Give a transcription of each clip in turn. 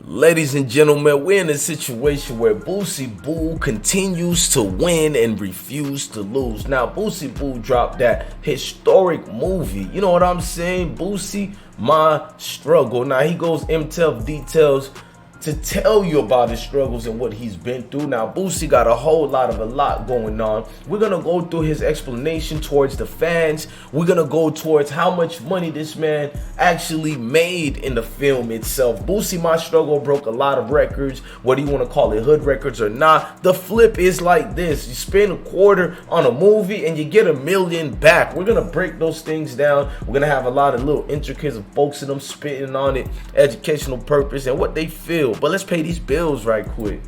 Ladies and gentlemen, we're in a situation where Boosie Boo continues to win and refuse to lose. Now, Boosie Boo dropped that historic movie. You know what I'm saying? Boosie, My Struggle. Now, he goes into details to tell you about his struggles and what he's been through. Now, Boosie got a lot going on. We're gonna go through his explanation towards the fans. We're gonna go towards how much money this man actually made in the film itself. Boosie My Struggle broke a lot of records, whether you want to call it hood records or not. The flip is like this: you spend a quarter on a movie and you get $1 million back. We're gonna break those things down. We're gonna have a lot of little intricacies of folks in them spitting on it, educational purpose and what they feel. But let's pay these bills right quick.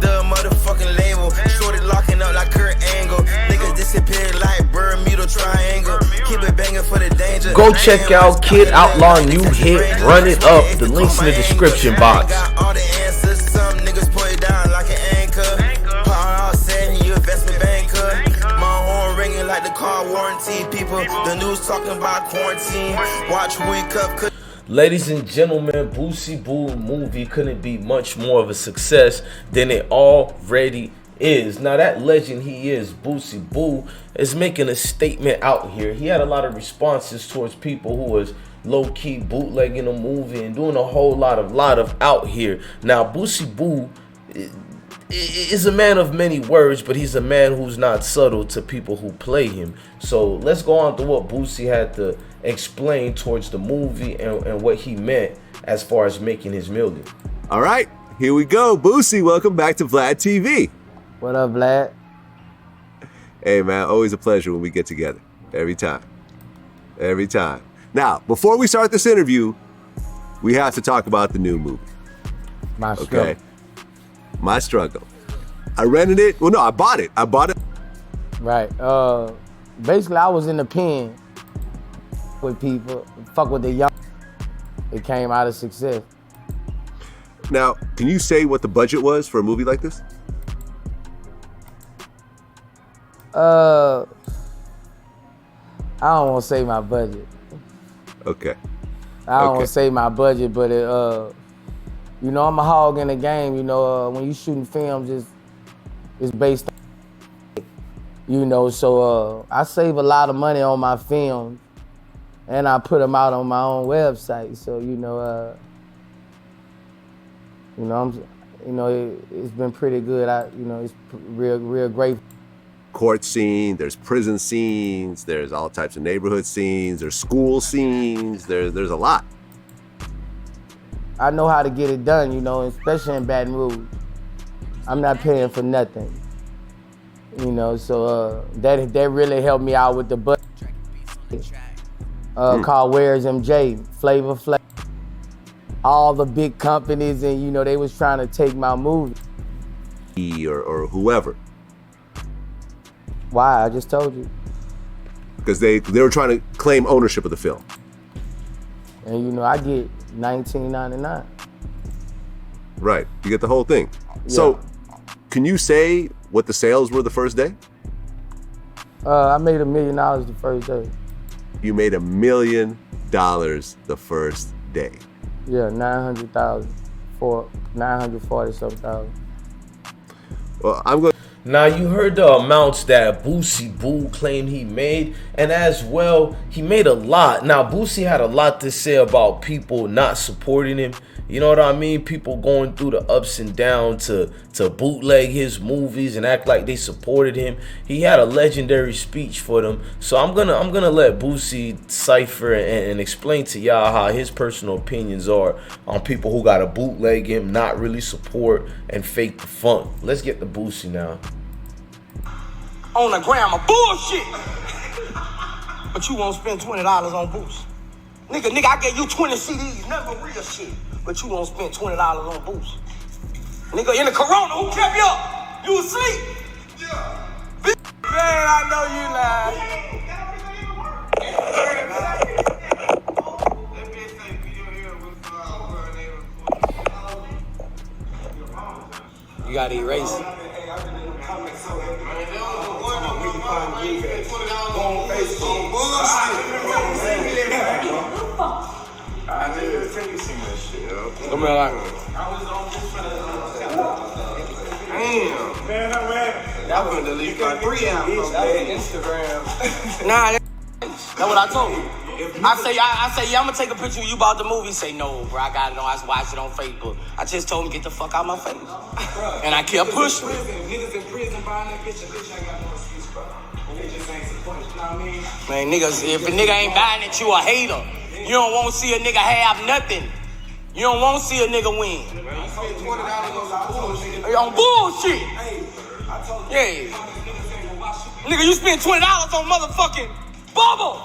The motherfucking label, shorty locking up like Kurt Angle. Niggas disappear like Bermuda Triangle. Keep it banging for the danger. Go check out Kid Outlaw new hit, Run It Up. The link's in the description box. Got all the answers. Some niggas put it down like an anchor. Power out saying you investment banker. My horn ringing like the car warranty. People, the news talking about quarantine. Watch wake up. Ladies and gentlemen, Boosie Boo movie couldn't be much more of a success than it already is. Now that legend he is, Boosie Boo, is making a statement out here. He had a lot of responses towards people who was low-key bootlegging the movie and doing a whole lot of out here. Now Boosie Boo is a man of many words, but he's a man who's not subtle to people who play him. So let's go on to what Boosie had to explain towards the movie and what he meant as far as making his million. All right, here we go. Boosie, welcome back to Vlad TV. What up, Vlad? Hey, man, always a pleasure when we get together. Every time. Every time. Now, before we start this interview, we have to talk about the new movie. My Struggle. Okay. My Struggle. I rented it. Well, no, I bought it. Right. Basically, I was in the pen with people, fuck with the young. It came out of success. Now, can you say what the budget was for a movie like this? I don't want to say my budget. Okay. I don't want to say my budget, but it, you know, I'm a hog in the game. You know, when you shooting films, it's based on, you know, so I save a lot of money on my films, and I put them out on my own website. So it's been pretty good. It's real great. Court scene, there's prison scenes, there's all types of neighborhood scenes, there's school scenes, there's a lot. I know how to get it done, you know, especially in Baton Rouge. I'm not paying for nothing, you know, so that really helped me out with the budget. Called Where's MJ, Flavor Flav, all the big companies, and you know they was trying to take my movie. Or whoever. Why? I just told you. Because they were trying to claim ownership of the film. And you know I get $19.99. Right, you get the whole thing. Yeah. So, can you say what the sales were the first day? I made $1 million the first day. You made $1 million the first day. Yeah, 900,000 for 940-something. Well, I'm going. Now you heard the amounts that Boosie Boo claimed he made, and as well, he made a lot. Now Boosie had a lot to say about people not supporting him. You know what I mean? People going through the ups and downs to bootleg his movies and act like they supported him. He had a legendary speech for them. So I'm gonna let Boosie cipher and explain to y'all how his personal opinions are on people who gotta bootleg him, not really support, and fake the funk. Let's get to Boosie now. On the gram of bullshit. But you won't spend $20 on Boost. Nigga, I gave you 20 CDs, nothing but real shit. But you won't spend $20 on Boost. Nigga, in the corona, who kept you up? You asleep? Yeah. Man, I know you lied. You gotta erase it. I didn't think you seen that shit, yo. Come here, like. Damn. Man, y'all gonna delete my 3 out from Instagram. Nah, that's what I told you. I say, yeah, I'm gonna take a picture of you about the movie. Say, no, bro, I got it on. I watched it on Facebook. I just told him, get the fuck out my face. And I kept pushing. Niggas in prison buying that bitch, I got no excuse, bro. They just ain't supporting, you know what I mean? Man, niggas, if a nigga ain't buying it, you a hater. You don't want to see a nigga have nothing. You don't want to see a nigga win. You spent $20 on bullshit. Yeah. Nigga, you spent $20 on motherfucking bubble.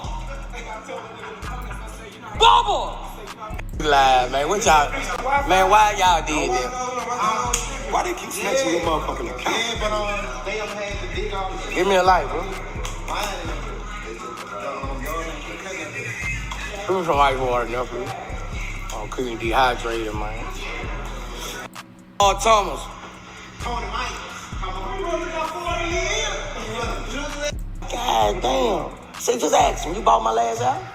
Bubble. Live, man. What y'all? Man, why y'all did that? Why they keep snatching your motherfucking account? Give me a light, bro. Who's some ice water enough, bro? I'm cooking dehydrated, man. Oh, Thomas. God damn. Say, just ask him. You bought my last album?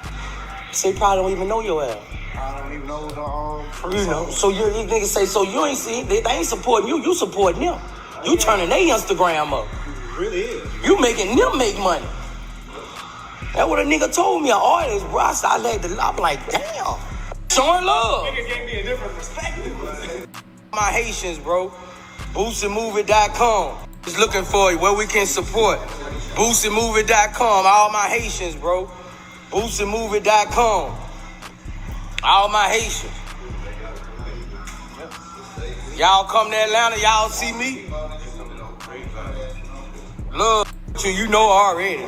Say, probably don't even know your album. I don't even know the you know, so you niggas say, so you ain't see, they ain't supporting you, you supporting them. You turning their Instagram up. It really is. You making them make money. That's what a nigga told me, an artist, bro. I'm like, damn. Showing love. Nigga gave me a different perspective. My Haitians, bro. BoosieMovie.com is looking for you, where we can support. BoosieMovie.com, all my Haitians, bro. BoosieMovie.com. All my Haitians. Y'all come to Atlanta, y'all see me. Love you know already.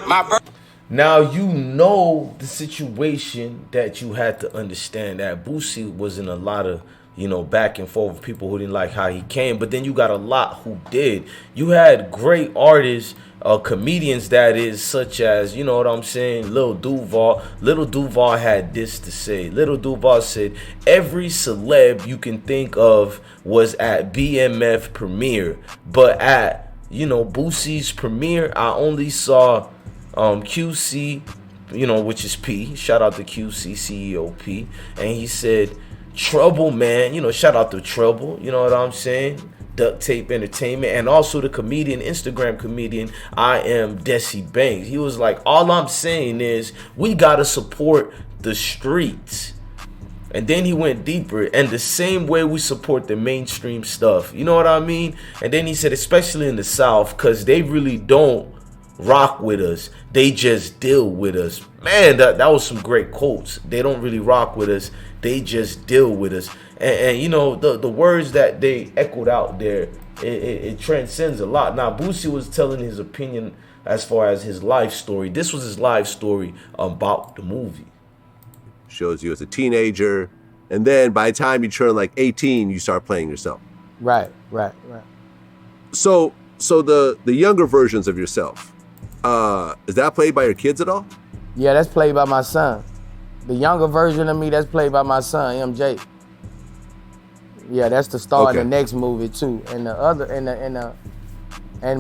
My birthday. Now you know the situation that you had to understand that Boosie was in a lot of, you know, back and forth with people who didn't like how he came, but then you got a lot who did. You had great artists, comedians that is, such as, you know what I'm saying, Lil Duval. Lil Duval had this to say. Lil Duval said, every celeb you can think of was at BMF premiere, but at, you know, Boosie's premiere, I only saw QC, you know, which is P. Shout out to QC, CEO P. And he said, Trouble, man. You know, shout out to Trouble. You know what I'm saying? Duct Tape Entertainment. And also the comedian, Instagram comedian, I am Desi Banks. He was like, all I'm saying is we got to support the streets. And then he went deeper. And the same way we support the mainstream stuff. You know what I mean? And then he said, especially in the South, because they really don't rock with us, they just deal with us. Man, that was some great quotes. They don't really rock with us, they just deal with us. And you know, the words that they echoed out there, it transcends a lot. Now Boosie was telling his opinion as far as his life story. This was his life story about the movie. Shows you as a teenager, and then by the time you turn like 18, you start playing yourself. Right. So the younger versions of yourself, is that played by your kids at all? Yeah, that's played by my son. The younger version of me, that's played by my son, MJ. Yeah, that's the star in the next movie too. And the other, and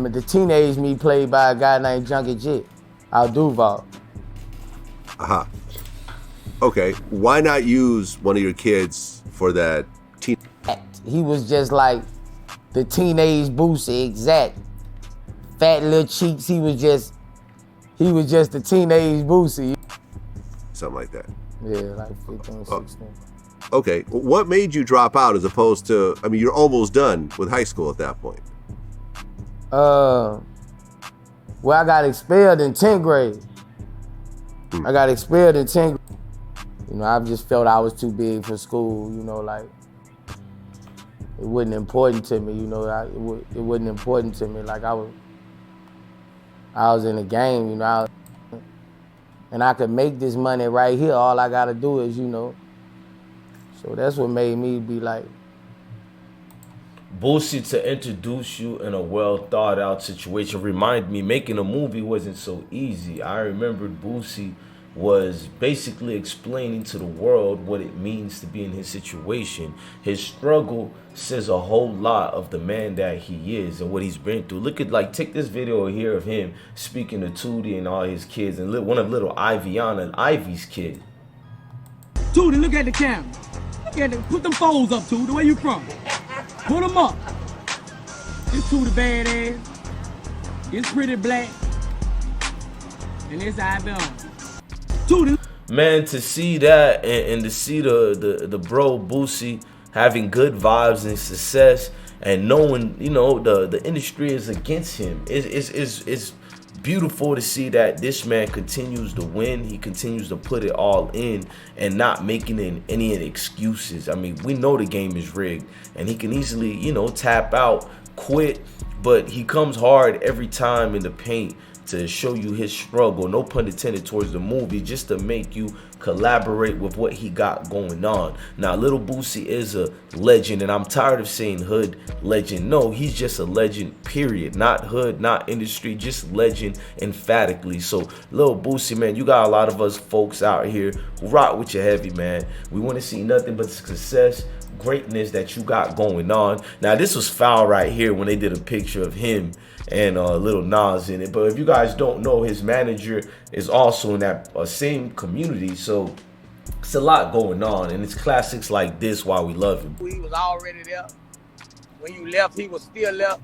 the teenage me played by a guy named Junkie Jit, Al Duval. Uh-huh. Okay, why not use one of your kids for that teen? He was just like the teenage Boosie, exact. Fat little cheeks, he was just the teenage Boosie. Something like that. Yeah, like 15, 16. Okay, what made you drop out as opposed to, I mean, you're almost done with high school at that point. Well, I got expelled in 10th grade. I got expelled in 10th grade. You know, I just felt I was too big for school, you know, like, it wasn't important to me, you know, it wasn't important to me. Like, I was in the game, you know, and I could make this money right here. All I gotta do is, you know, so that's what made me be like. Boosie, to introduce you in a well thought out situation, remind me making a movie wasn't so easy. I remembered Boosie, was basically explaining to the world what it means to be in his situation. His struggle says a whole lot of the man that he is and what he's been through. Look at, like, take this video here of him speaking to Tootie and all his kids, and one of little Iviana and Ivy's kids. Tootie, look at the camera. Look at put them foes up, Tootie. Where you from? Put them up. This Tootie badass. It's pretty black. And it's Ivan. Tootie. Man, to see that and to see the bro Boosie having good vibes and success, and knowing, you know, the industry is against him, it's beautiful to see that this man continues to win. He continues to put it all in and not making any excuses. I mean, we know the game is rigged and he can easily, you know, tap out, quit, but he comes hard every time in the paint to show you his struggle, no pun intended, towards the movie, just to make you collaborate with what he got going on. Now, Lil Boosie is a legend, and I'm tired of saying hood legend. No, he's just a legend, period. Not hood, not industry, just legend emphatically. So, Lil Boosie, man, you got a lot of us folks out here who rock with you heavy, man. We want to see nothing but success, greatness that you got going on. Now, this was foul right here when they did a picture of him and Lil Nas in it. But if you guys don't know, his manager is also in that same community. So it's a lot going on, and it's classics like this why we love him. He was already there. When you left, he was still left.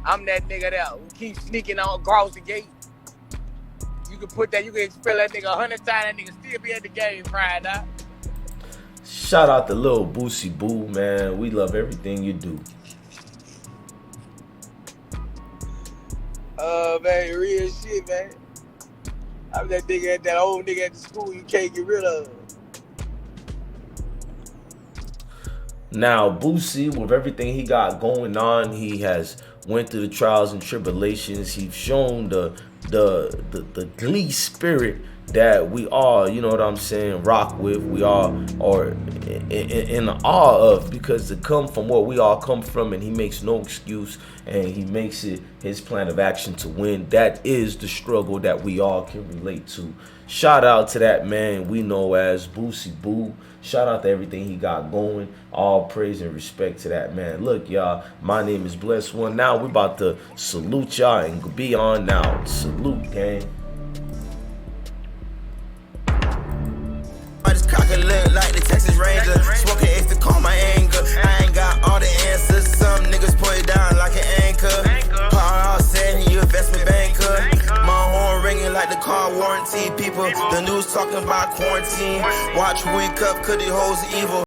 I'm that nigga there who keeps sneaking on across the gate. You can put that, you can expel that nigga 100 times, that nigga still be at the game crying out. Shout out to Lil Boosie Boo, man. We love everything you do. Man, real shit, man. I'm that nigga, that old nigga at the school you can't get rid of. Now, Boosie, with everything he got going on, he has went through the trials and tribulations. He's shown the glee spirit that we all, you know what I'm saying, rock with. We all are in awe of, because to come from where we all come from, and he makes no excuse, and he makes it his plan of action to win. That is the struggle that we all can relate to. Shout out to that man we know as Boosie Boo. Shout out to everything he got going. All praise and respect to that man. Look, y'all, my name is Blessed One. Now we about to salute y'all and be on now. Salute, gang. I just cock a look like the Texas Ranger. Smoking X to calm my anger. I ain't got all the answers. Some niggas put it down like an anchor. Power out saying you investment banker. My horn ringing like the car warranty. People, the news talking about quarantine. Watch who wake up, cause the hoes evil.